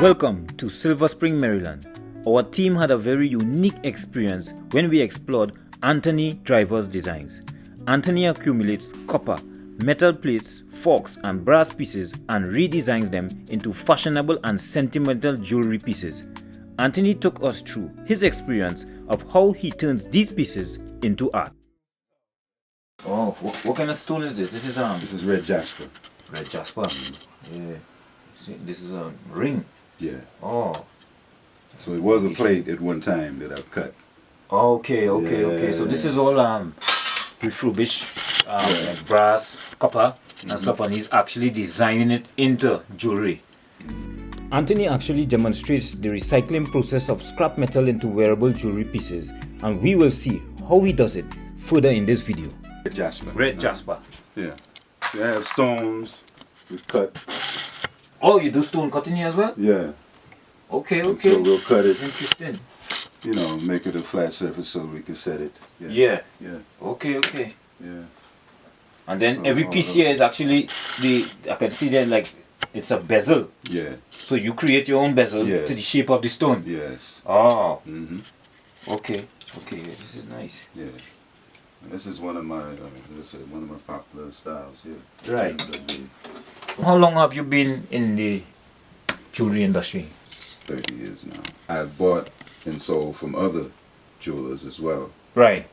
Welcome to Silver Spring, Maryland. Our team had a very unique experience when we explored Anthony Driver's designs. Anthony accumulates copper, metal plates, forks and brass pieces and redesigns them into fashionable and sentimental jewelry pieces. Anthony took us through his experience of how he turns these pieces into art. Oh, what kind of stone is this? This is red jasper. Red jasper. Yeah. See, this is a ring. Yeah. Oh. So it was a plate at one time that I've cut. Okay. So this is all refurbished, like brass, copper, and stuff, and he's actually designing it into jewelry. Anthony actually demonstrates the recycling process of scrap metal into wearable jewelry pieces, and we will see how he does it further in this video. Red jasper. Red jasper. Yeah. So I have stones we cut. Oh, you do stone cutting here as well? Yeah. Okay. So we'll cut it. It's interesting. You know, make it a flat surface so we can set it. Yeah. Okay. Yeah. And then every piece here is actually I can see there like it's a bezel. Yeah. So you create your own bezel to the shape of the stone. Yes. Oh. Okay. This is nice. Yeah. This is one of my popular styles here. Right. How long have you been in the jewelry industry? 30 years now. I've bought and sold from other jewelers as well. Right.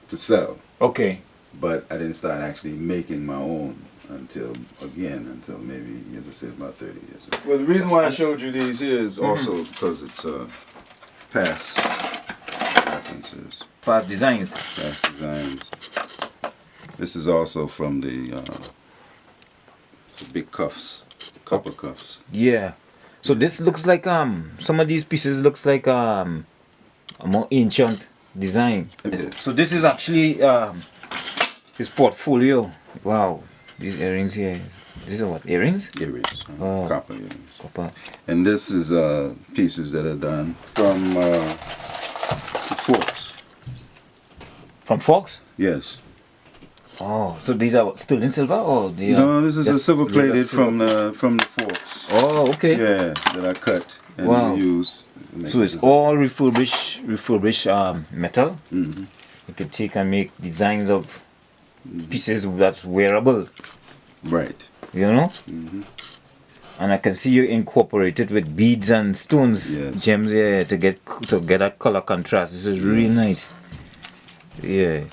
To sell. Okay. But I didn't start actually making my own until maybe, as I said, about 30 years ago. Well, the reason why I showed you these here is also because it's past references. Past designs. Past designs. This is also from the big cuffs, copper cuffs. Yeah. So this looks like some of these pieces looks like a more ancient design. Yeah. So this is actually his portfolio. Wow. These earrings here. These are what? Earrings? Earrings. Oh. Copper earrings. Copper. And this is pieces that are done from forks. From forks? Yes. Oh, so these are still in silver, or they are? No, this is a silver plated from the forks. Oh, okay. Yeah, that I cut and use. So it's all refurbished metal. You can take and make designs of pieces that's wearable. Right. You know. And I can see you incorporated with beads and stones, gems, to get that color contrast. This is really nice. Yeah.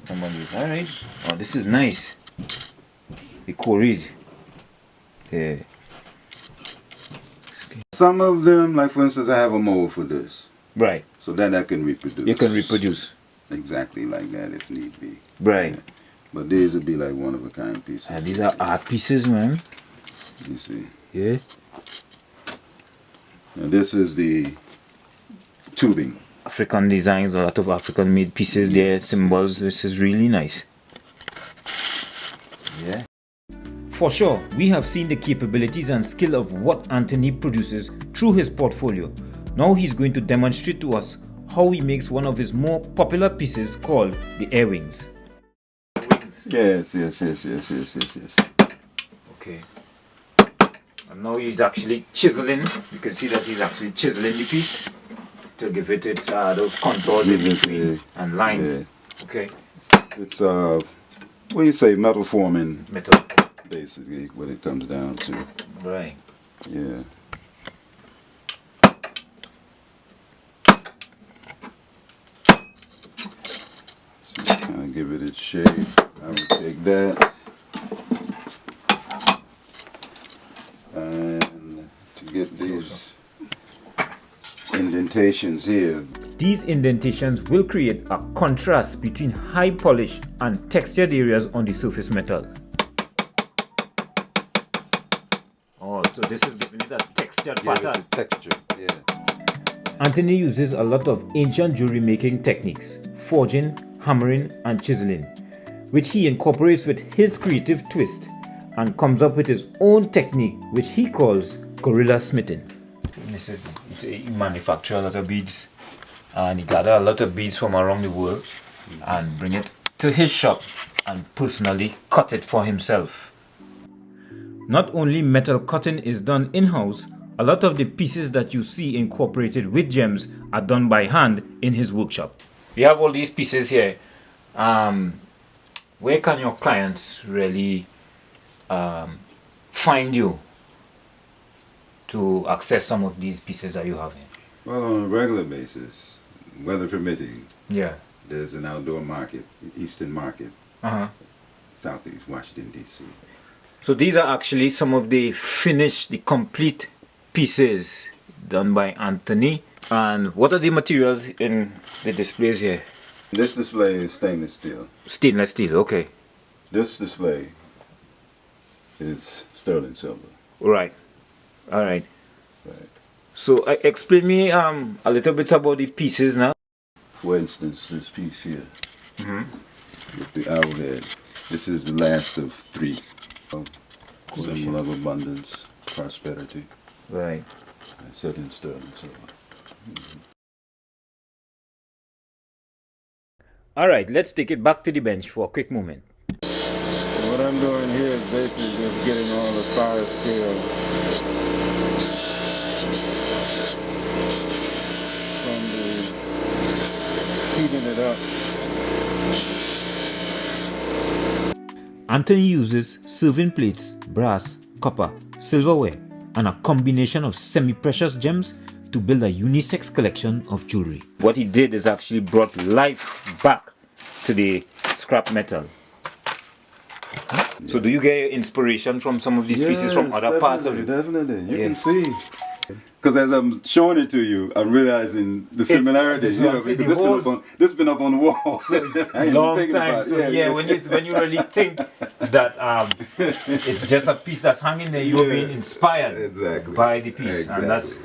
Somebody's alright. Oh, this is nice. The quarries. Yeah. Some of them, like for instance, I have a mold for this. Right. So that I can reproduce. You can reproduce. Exactly like that if need be. Right. Yeah. But these would be like one of a kind pieces. And these are art pieces, man. You see. Yeah. Now this is the tubing. African designs, a lot of African made pieces there, symbols. This is really nice. Yeah. For sure, we have seen the capabilities and skill of what Anthony produces through his portfolio. Now he's going to demonstrate to us how he makes one of his more popular pieces called the air wings. Yes. Okay. And now he's actually chiseling. You can see that he's actually chiseling the piece to give it its those contours in between and lines. Yeah. Okay. It's what do you say, metal forming? Metal. Basically, what it comes down to. Right. Yeah. So kind of give it its shape. I would take that and to get these indentations here. These indentations will create a contrast between high polish and textured areas on the surface metal. Oh, so this is giving it a textured pattern. The texture, yeah. Anthony uses a lot of ancient jewelry making techniques, forging, hammering and chiseling, which he incorporates with his creative twist and comes up with his own technique which he calls gorilla smithing. He manufactures a lot of beads and he gathers a lot of beads from around the world and bring it to his shop and personally cut it for himself. Not only metal cutting is done in-house, a lot of the pieces that you see incorporated with gems are done by hand in his workshop. We have all these pieces here. Where can your clients really find you to access some of these pieces that you have here? Well, on a regular basis, weather permitting, Yeah. there's an outdoor market, Eastern Market, Southeast Washington, D.C. So these are actually some of the finished, the complete pieces done by Anthony. And what are the materials in the displays here? This display is stainless steel. Stainless steel, okay. This display is sterling silver. Right. All right. Right. So explain me a little bit about the pieces now. For instance, this piece here with the owl head. This is the last of 3. Symbol of abundance, prosperity. Right. Set in sterling silver. All right, let's take it back to the bench for a quick moment. So what I'm doing here is basically just getting all the fire scale from the heating it up. Anthony uses serving plates, brass, copper, silverware, and a combination of semi-precious gems to build a unisex collection of jewelry. What he did is actually brought life back to the scrap metal. So do you get inspiration from some of these pieces from other parts of the... Definitely, you can see. Because as I'm showing it to you, I'm realizing the similarities. Because this has been up on the wall. Long time. So when you really think that it's just a piece that's hanging there, you're being inspired by the piece. And that's...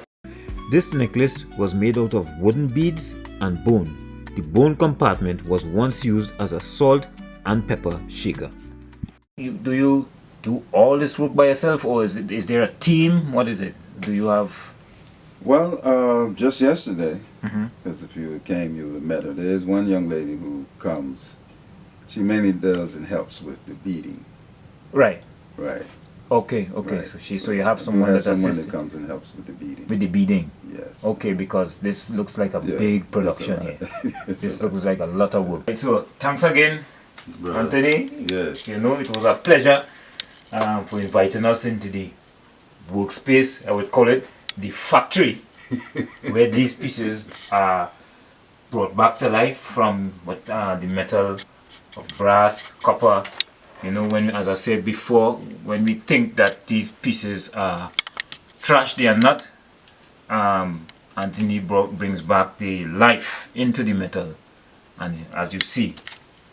This necklace was made out of wooden beads and bone. The bone compartment was once used as a salt and pepper shaker. Do you do all this work by yourself, or is there a team? What is it? Do you have... Well, just yesterday, because if you came, you would have met her. There is one young lady who comes. She mainly does and helps with the beading. Right. Right. Okay. Right. So you have someone that assists. Someone that comes and helps with the beading. With the beading. Yes. Okay, because this looks like a big production here. This looks like a lot of work. So thanks again, Anthony. Yes. You know, it was a pleasure for inviting us into the workspace. I would call it the factory, where these pieces are brought back to life from the metal of brass, copper. You know, when, as I said before, when we think that these pieces are trash, they are not. Anthony brings back the life into the metal, and as you see,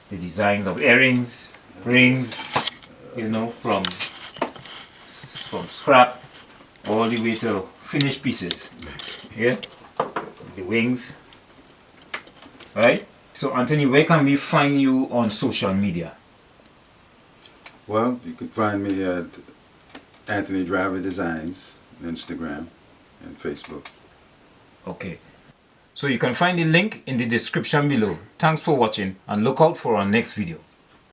the designs of earrings, rings, you know, from scrap all the way to finished pieces. Here, the wings. Right? So Anthony, where can we find you on social media? Well, you could find me at Anthony Driver Designs, Instagram and Facebook. Okay. So you can find the link in the description below. Thanks for watching and look out for our next video.